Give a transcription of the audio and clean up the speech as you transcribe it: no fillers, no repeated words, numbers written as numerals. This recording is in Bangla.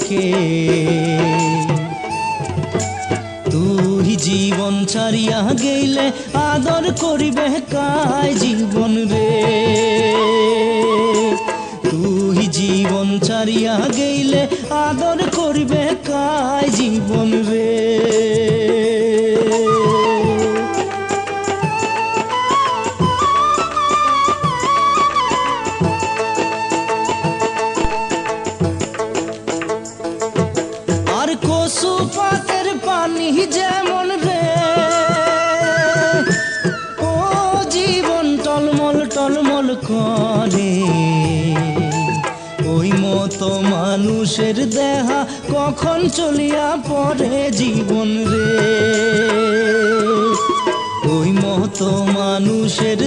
কে? তুই জীবন ছাড়িয়া গেলে আদর করিবে কায় জীবন রে? তুই জীবন ছাড়িয়া গেলে আদর করিবে কায় জীবন রে? আর কচু পাতের পানি যেমন রে, ও জীবন টলমল টলমল করে, ওই মতো মানুষের দেহা কখন চলিয়া পড়ে জীবন রে? ওই মতো মানুষের